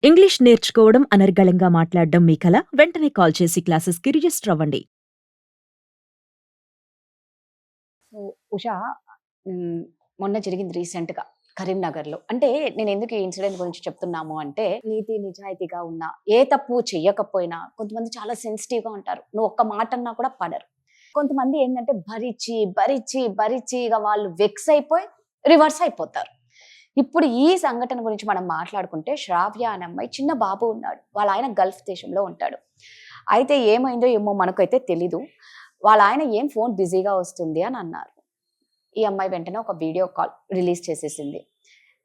English నేర్చుకోవడం అనర్గళంగా మాట్లాడడం మీ కల వెంటనే కాల్ చేసి క్లాసెస్కి రిజిస్టర్ అవ్వండి. సో, ఉషా హ్మ్. మొన్న జరిగింది రీసెంట్‌గా కరీంనగర్‌లో. అంటే నేనెందుకు ఈ ఇన్సిడెంట్ గురించి చెప్తున్నాము అంటే, నీతి నిజాయితీగా ఉన్న, ఏ తప్పు చెయ్యకపోయినా కొంతమంది చాలా సెన్సిటివ్‌గా ఉంటారు. నువ్వు ఒక్క మాట అన్నా కూడా పడరు. కొంతమంది ఏందంటే భరించి ఇగ వాళ్ళు వెక్స్ అయిపోయి రివర్స్ అయిపోతారు. ఇప్పుడు ఈ సంఘటన గురించి మనం మాట్లాడుకుంటే శ్రావ్య అనే అమ్మాయి చిన్న బాబు ఉన్నాడు. వాళ్ళ ఆయన గల్ఫ్ దేశంలో ఉంటాడు. అయితే ఏమైందో ఏమో మనకైతే తెలీదు. వాళ్ళ ఆయన ఏం ఫోన్ బిజీగా వస్తుంది అని అన్నారు. ఈ అమ్మాయి వెంటనే ఒక వీడియో కాల్ రిలీజ్ చేసేసింది.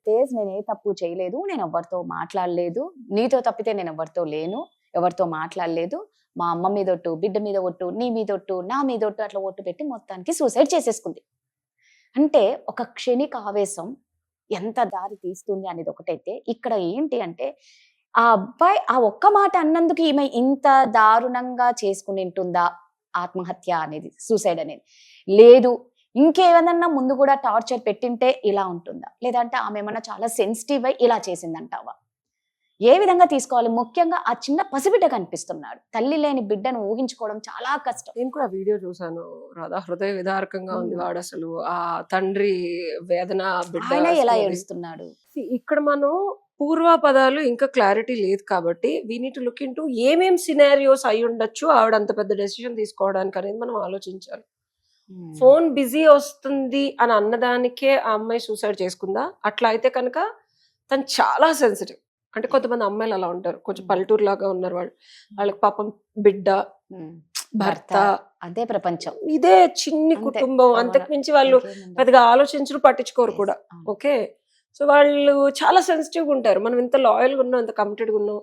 తేజ్ నేను ఏ తప్పు చేయలేదు. నేను ఎవరితో మాట్లాడలేదు. నీతో తప్పితే నేను ఎవరితో లేను. ఎవరితో మాట్లాడలేదు. మా అమ్మ మీద ఒట్టు, బిడ్డ మీద ఒట్టు, నీ మీద ఒట్టు, నా మీద ఒట్టు అట్లా ఒట్టు పెట్టి మొత్తానికి సూసైడ్ చేసేసుకుంది. అంటే ఒక క్షణిక ఆవేశం ఎంత దారి తీస్తుంది అనేది ఒకటైతే, ఇక్కడ ఏంటి అంటే ఆ అబ్బాయి ఆ ఒక్క మాట అన్నందుకు ఈమె ఇంత దారుణంగా చేసుకునింటుందా ఆత్మహత్య అనేది, సూసైడ్ అనేది. లేదు ఇంకేదన్నా ముందు కూడా టార్చర్ పెట్టింటే ఇలా ఉంటుందా? లేదంటే ఆమె ఏమన్నా చాలా సెన్సిటివ్ అయి ఇలా చేసిందంటావా? ఏ విధంగా తీసుకోవాలి? ముఖ్యంగా ఆ చిన్న పసిబిడ్డ కనిపిస్తున్నాడు. తల్లి లేని బిడ్డను ఊహించుకోవడం చాలా కష్టం. నేను కూడా వీడియో చూసాను రాధా. హృదయ విదారకంగా ఉంది. హ్మ్. వాడు అసలు ఆ తండ్రి వేదన, బిడ్డ ఆయన ఎలా అసలు అది. ఏడుస్తున్నాడు? ఇక్కడ మనం పూర్వాపదాలు ఇంకా క్లారిటీ లేదు కాబట్టి we need to look into ఏమేం సినారియోస్ అయి ఉండొచ్చు ఆవిడ అంత పెద్ద డెసిషన్ తీసుకోవడానికి అనేది మనం ఆలోచించాలి. హ్మ్. ఫోన్ బిజీ వస్తుంది అని అన్నదానికే ఆ అమ్మాయి సూసైడ్ చేసుకుందా? అట్లా అయితే కనుక తను చాలా సెన్సిటివ్. అంటే కొంతమంది అమ్మాయిలు అలా ఉంటారు, కొంచెం పల్లెటూరు లాగా ఉన్నారు వాళ్ళు. వాళ్ళకి పాపం బిడ్డ, హ్మ్. భర్త, అదే ప్రపంచం. ఇదే చిన్ని అంతే. కుటుంబం. అవును. అంతకు మించి వాళ్ళు ఇంకేముండదు. పెద్దగా ఆలోచించరు, పట్టించుకోరు Yes. కూడా. అవును. ఓకే. సో వాళ్ళు చాలా సెన్సిటివ్గా ఉంటారు. మనం ఇంత లాయల్గా ఉన్నాం, ఇంత కమిటెడ్గా ఉన్నాం,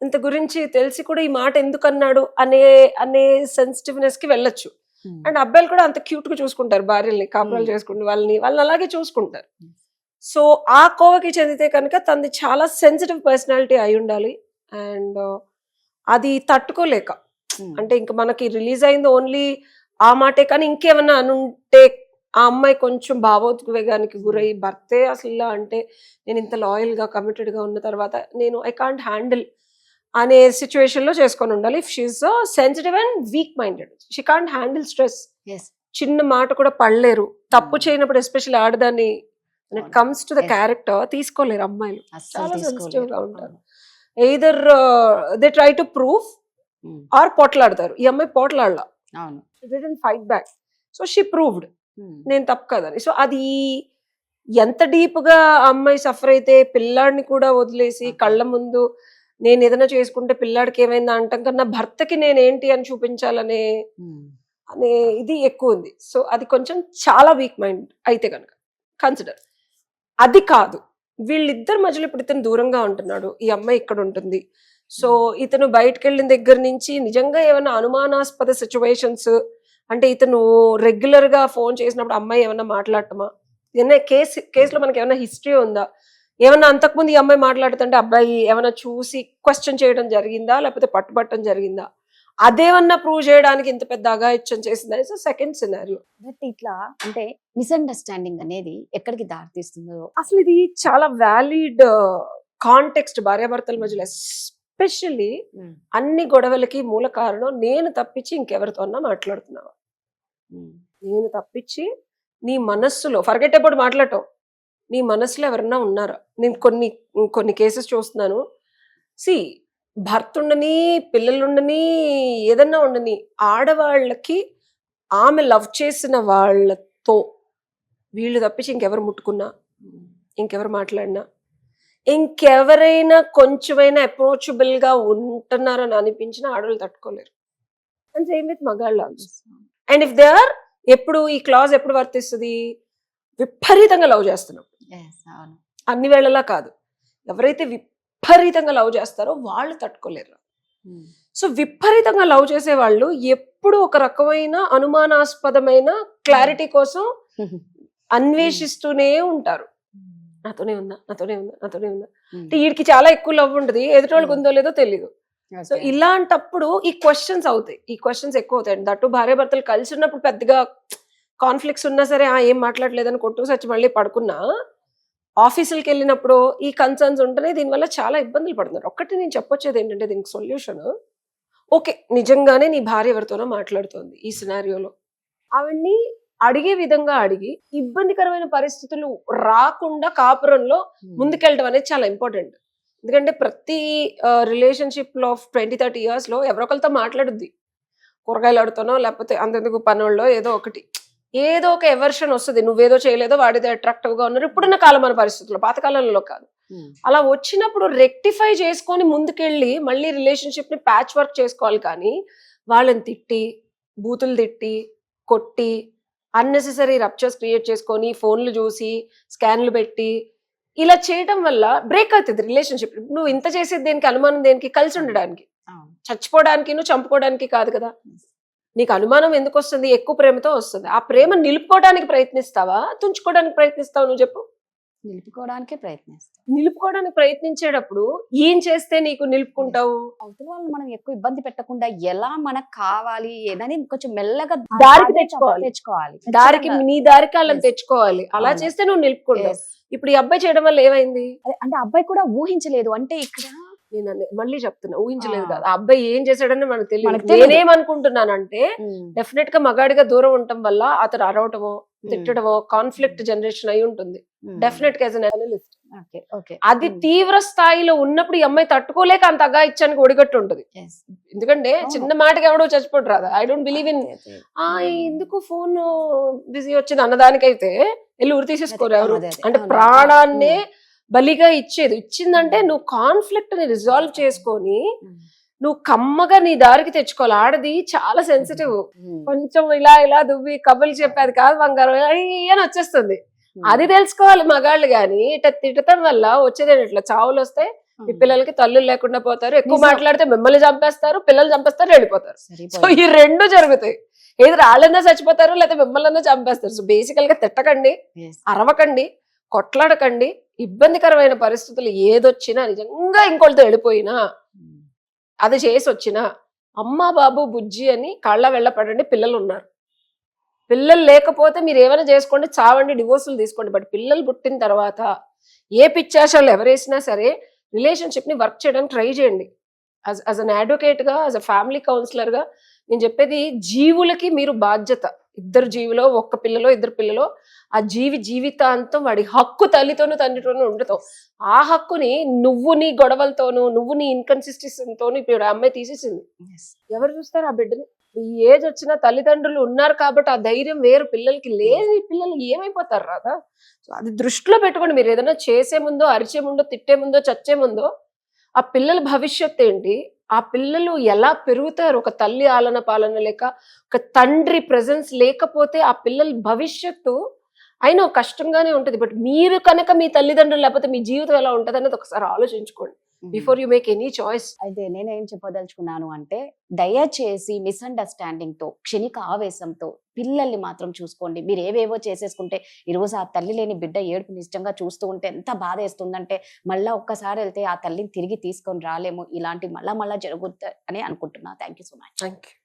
ఇంత గురించి తెలిసి కూడా ఈ మాట ఎందుకు అన్నాడు అనే అనే సెన్సిటివ్నెస్ కి వెళ్ళొచ్చు. Hmm. అండ్ అబ్బాయిలు కూడా అంత క్యూట్ గా చూసుకుంటారు భార్యల్ని, కాపురాలు Hmm. చేసుకుంటూ వాళ్ళని అలాగే చూసుకుంటారు. సో ఆ కోవకి చెందితే కనుక తనది చాలా సెన్సిటివ్ పర్సనాలిటీ అయి ఉండాలి. అండ్ అది తట్టుకోలేక, Hmm. అంటే ఇంకా మనకి రిలీజ్ అయింది ఓన్లీ ఆ మాటే, కానీ ఇంకేమన్నా అనుంటే ఆ అమ్మాయి కొంచెం భావోద్వేగానికి గురై భర్తే అసలు ఇలా అంటే నేను ఇంత లాయల్ గా కమిటెడ్ గా ఉన్న తర్వాత నేను ఐ కాంట్ హ్యాండిల్ అనే సిచ్యువేషన్ లో చేసుకొని ఉండాలి. If she is sensitive and weak minded, she can't handle stress. Yes. చిన్న మాట కూడా పడలేరు. తప్పు చేయనప్పుడు ఎస్పెషల్లీ ఆడదాన్ని అవును. Comes to the Yes. Character తీసుకోలేరు అమ్మాయిలు. అస్సలు చాలా సెన్సిటివ్ తీసుకోలేరు. గా ఉంటారు. అవును. Either they try to prove Hmm. Or పోట్లాడతారు. ఈ అమ్మాయి పోట్లాడలా, అవును. Didn't fight back. So she proved Hmm. నేను తప్పు కదని. సో అది ఎంత డీప్ గా ఆ అమ్మాయి సఫర్ అయితే పిల్లాడిని కూడా వదిలేసి Okay. కళ్ళ ముందు నేను ఏదైనా చేసుకుంటే పిల్లాడికి ఏమైందా అంటాం కన్నా భర్తకి నేనేంటి అని చూపించాలనే Hmm. అనే ఇది ఎక్కువ ఉంది. సో అది కొంచెం చాలా వీక్ మైండ్ అయితే కనుక కన్సిడర్. అది కాదు, వీళ్ళిద్దరి మధ్యలో ఇప్పుడు ఇతను దూరంగా ఉంటున్నాడు, ఈ అమ్మాయి ఇక్కడ ఉంటుంది. సో ఇతను బయటకు వెళ్ళిన దగ్గర నుంచి నిజంగా ఏమైనా అనుమానాస్పద సిచ్యువేషన్స్, అంటే ఇతను రెగ్యులర్ గా ఫోన్ చేసినప్పుడు అమ్మాయి ఏమైనా మాట్లాడటమా, ఏమైనా కేసులో మనకి ఏమైనా హిస్టరీ ఉందా, ఏమన్నా అంతకుముందు ఈ అమ్మాయి మాట్లాడుతుంటే అబ్బాయి ఏమైనా చూసి క్వశ్చన్ చేయడం జరిగిందా, లేకపోతే పట్టుబట్టడం జరిగిందా, అదేమన్నా ప్రూవ్ చేయడానికి ఇంత పెద్ద అగాయిత్యం చేసిందా, ఇట్స్ సెకండ్ సినారియో. బట్ ఇట్లా అంటే మిస్అండర్స్టాండింగ్ అనేది ఎక్కడికి దారితీస్తుందో. అసలు ఇది చాలా వ్యాలిడ్ కాంటెక్స్ట్ భార్యాభర్తల మధ్యలో. Especially Hmm. అన్ని గొడవలకి మూల కారణం నేను తప్పించి ఇంకెవరితో అన్నా మాట్లాడుతున్నావా, Hmm. నేను తప్పించి నీ మనస్సులో ఫర్గెట్ అబౌట్ మాట్లాడటం, నీ మనసులో ఎవరన్నా ఉన్నారా. నేను కొన్ని కేసెస్ చూస్తున్నాను. సి భర్త ఉండని, పిల్లలు ఉండని, ఏదన్నా ఉండని, ఆడవాళ్ళకి ఆమె లవ్ చేసిన వాళ్ళతో వీళ్ళు తప్పించి ఇంకెవరు ముట్టుకున్నా, Hmm. ఇంకెవరు మాట్లాడినా, ఇంకెవరైనా కొంచెమైనా అప్రోచబుల్ గా ఉంటున్నారని అనిపించిన ఆడవాళ్ళు తట్టుకోలేరు. అండ్ సేమ్ విత్ మగాళ్ళు also. And if they are, ఎప్పుడు ఈ క్లాజ్ ఎప్పుడు వర్తిస్తుంది, విపరీతంగా లవ్ చేస్తున్నాం, Yes. అవును. అన్ని వేళలా కాదు, ఎవరైతే విపరీతంగా లవ్ చేస్తారో వాళ్ళు తట్టుకోలేరు. Hmm. సో విపరీతంగా లవ్ చేసే వాళ్ళు ఎప్పుడు ఒక రకమైన అనుమానాస్పదమైన క్లారిటీ కోసం అన్వేషిస్తూనే ఉంటారు. నాతోనే ఉందా, నాతోనే ఉందా, నాతోనే ఉందా. Hmm. అంటే వీడికి చాలా ఎక్కువ లవ్ ఉంటుంది, ఎదుటోళ్ళకి ఉందో లేదో తెలియదు. So Okay. ఇలాంటప్పుడు ఈ క్వశ్చన్స్ అవుతాయి, ఈ క్వశ్చన్స్ ఎక్కువ అవుతాయి. దట్టు భార్యాభర్తలు కలిసి ఉన్నప్పుడు పెద్దగా కాన్ఫ్లిక్ట్స్ ఉన్నా సరే ఏం మాట్లాడలేదని కొట్టు సచ్చి మళ్ళీ పడుకున్నా, ఆఫీసులకి వెళ్ళినప్పుడు ఈ కన్సర్న్స్ ఉంటేనే దీనివల్ల చాలా ఇబ్బందులు పడుతున్నారు. ఒక్కటి నేను చెప్పొచ్చేది ఏంటంటే దీనికి సొల్యూషన్, ఓకే నిజంగానే నీ భార్య ఎవరితోనో మాట్లాడుతోంది ఈ సినారియోలో, ఆవిడ్ని అడిగే విధంగా అడిగి ఇబ్బందికరమైన పరిస్థితులు రాకుండా కాపురంలో ముందుకెళ్ళడం అనేది చాలా ఇంపార్టెంట్. ఎందుకంటే ప్రతి రిలేషన్షిప్ లో 20-30 years లో ఎవరొకరితో మాట్లాడుద్ది, కూరగాయలు ఆడుతానో లేకపోతే అంతెందుకు పనుల్లో ఏదో ఒక ఎవర్షన్ వస్తుంది. నువ్వేదో చేయలేదో వాడిదో అట్రాక్టివ్ గా ఉన్నారు ఇప్పుడున్న కాలమాన పరిస్థితుల్లో, పాతకాలంలో కాదు. అలా వచ్చినప్పుడు రెక్టిఫై చేసుకొని ముందుకెళ్ళి మళ్ళీ రిలేషన్షిప్ ని ప్యాచ్ వర్క్ చేసుకోవాలి. కానీ వాళ్ళని తిట్టి, బూతులు తిట్టి, కొట్టి, అన్నెసెసరీ రప్చర్స్ క్రియేట్ చేసుకొని, ఫోన్లు చూసి, స్కాన్లు పెట్టి ఇలా చేయడం వల్ల బ్రేక్ అవుతుంది రిలేషన్షిప్. నువ్వు ఇంత చేసేది దేనికి, అనుమానం దేనికి? కలిసి ఉండడానికి, చచ్చిపోవడానికి, నువ్వు చంపుకోవడానికి కాదు కదా. నీకు అనుమానం ఎందుకు వస్తుంది? ఎక్కువ ప్రేమతో వస్తుంది. ఆ ప్రేమ నిలుపుకోవడానికి ప్రయత్నిస్తావా, తుంచుకోవడానికి ప్రయత్నిస్తావా? నువ్వు చెప్పు. నిలుపుకోవడానికి ప్రయత్నించేటప్పుడు ఏం చేస్తే నీకు నిలుపుకుంటావు? అవతల వాళ్ళు మనం ఎక్కువ ఇబ్బంది పెట్టకుండా ఎలా మనకు కావాలి ఏదని కొంచెం మెల్లగా దారికి తెచ్చుకోవాలి. దారికి నీ దారికి వాళ్ళని తెచ్చుకోవాలి. అలా చేస్తే నువ్వు నిలుపుకుంటావు. ఇప్పుడు ఈ అబ్బాయి చేయడం వల్ల ఏమైంది అంటే అబ్బాయి కూడా ఊహించలేదు. అంటే ఇక్కడ నేను మళ్ళీ చెప్తున్నా, ఊహించలేదు కాదు. ఆ అబ్బాయి ఏం చేశాడని మనకు తెలియదు. నేనేమనుకుంటున్నానంటే డెఫినెట్ గా మగాడిగా దూరం ఉండటం వల్ల అతను అరవటమో, తిట్టడమో, కాన్ఫ్లిక్ట్ జనరేషన్ అయి ఉంటుంది డెఫినెట్ గా యాజ్ అన్ అనలిస్ట్. అది తీవ్ర స్థాయిలో ఉన్నప్పుడు ఈ అమ్మాయి తట్టుకోలేక అంత అగాయిచ్చానికి ఒడిగట్టు ఉంటుంది. ఎందుకంటే చిన్న మాటకి ఎవడో చచ్చిపోటు రాదా. ఐ డోంట్ బిలీవ్ ఇన్ ఎందుకు ఫోన్ బిజీ వచ్చింది అన్నదానికైతే వెళ్ళి ఉరి తీసేసుకోరు ఎవరు. అంటే ప్రాణాన్నే బలిగా ఇచ్చిందంటే నువ్వు కాన్ఫ్లిక్ట్ ని రిజాల్వ్ చేసుకొని నువ్వు కమ్మగా నీ దారికి తెచ్చుకోవాలి. ఆడది చాలా సెన్సిటివ్. కొంచెం ఇలా దువ్వి కబుర్లు చెప్పేది కాదు బంగారం అని వచ్చేస్తుంది. అది తెలుసుకోవాలి మగాళ్ళు. గాని ఇట్లా తిట్టడం వల్ల వచ్చేది ఇట్లా చావులు వస్తాయి. మీ పిల్లలకి తల్లులు లేకుండా పోతారు. ఎక్కువ మాట్లాడితే మిమ్మల్ని చంపేస్తారు, పిల్లలు చంపేస్తారు, వెళ్ళిపోతారు. సో ఈ రెండు జరుగుతాయి. ఏది వాళ్ళన్నా చచ్చిపోతారు లేకపోతే మిమ్మల్ని చంపేస్తారు. సో బేసికల్ గా తిట్టకండి, అరవకండి, కొట్లాడకండి. ఇబ్బందికరమైన పరిస్థితులు ఏదొచ్చినా, నిజంగా ఇంకోళ్ళతో వెళ్ళిపోయినా, అది చేసి వచ్చినా అమ్మ బాబు బుజ్జి అని కాళ్ళ వెళ్ళపడండి. పిల్లలు ఉన్నారు, పిల్లలు లేకపోతే మీరు ఏమైనా చేసుకోండి, చావండి, డివోర్సులు తీసుకోండి. బట్ పిల్లలు పుట్టిన తర్వాత ఏ పిచ్చాశాలు ఎవరేసినా సరే రిలేషన్షిప్ ని వర్క్ చేయడానికి ట్రై చేయండి. యాజ్ అన్ అడ్వకేట్ గా, యాజ్ అ ఫ్యామిలీ కౌన్సిలర్ గా నేను చెప్పేది, జీవులకి మీరు బాధ్యత. ఇద్దరు జీవులో, ఒక్క పిల్లలో, ఇద్దరు పిల్లలో, ఆ జీవితాంతం వాడి హక్కు తల్లితోనూ తండ్రితోనూ ఉండదు. ఆ హక్కుని నువ్వు నీ గొడవలతోనూ, నువ్వు నీ ఇన్కన్సిస్టెన్సీతోనూ ఇప్పుడు ఆ అమ్మాయి తీసేసింది. ఎవరు చూస్తారు ఆ బిడ్డని? ఈ ఏజ్ వచ్చిన తల్లిదండ్రులు ఉన్నారు కాబట్టి ఆ ధైర్యం వేరు. పిల్లలకి లేదు. పిల్లలు ఏమైపోతారు రాదా? సో అది దృష్టిలో పెట్టుకోండి. మీరు ఏదైనా చేసే ముందో, అరిచే ముందో, తిట్టే ముందో, చచ్చే ముందో ఆ పిల్లల భవిష్యత్తు ఏంటి, ఆ పిల్లలు ఎలా పెరుగుతారు, ఒక తల్లి ఆలన పాలన లేక, ఒక తండ్రి ప్రెజెన్స్ లేకపోతే ఆ పిల్లల భవిష్యత్తు అయినా కష్టంగానే ఉంటది. బట్ మీరు కనుక మీ తల్లిదండ్రులు లేకపోతే మీ జీవితం ఎలా ఉంటది అనేది ఒకసారి ఆలోచించుకోండి before you make any choice. అయితే నేనేం చెప్పదలుచుకున్నాను అంటే, దయచేసి మిస్అండర్స్టాండింగ్ తో, క్షణిక ఆవేశంతో పిల్లల్ని మాత్రం చూసుకోండి. మీరు ఏవేవో చేసేసుకుంటే ఈరోజు ఆ తల్లి లేని బిడ్డ ఏడుపు నిజంగా చూస్తూ ఉంటే ఎంత బాధ వేస్తుందంటే, మళ్ళా ఒక్కసారి వెళ్తే ఆ తల్లిని తిరిగి తీసుకొని రాలేము. ఇలాంటి మళ్ళా జరుగుతుంది అని అనుకుంటున్నా. Thank you so much. Thank you.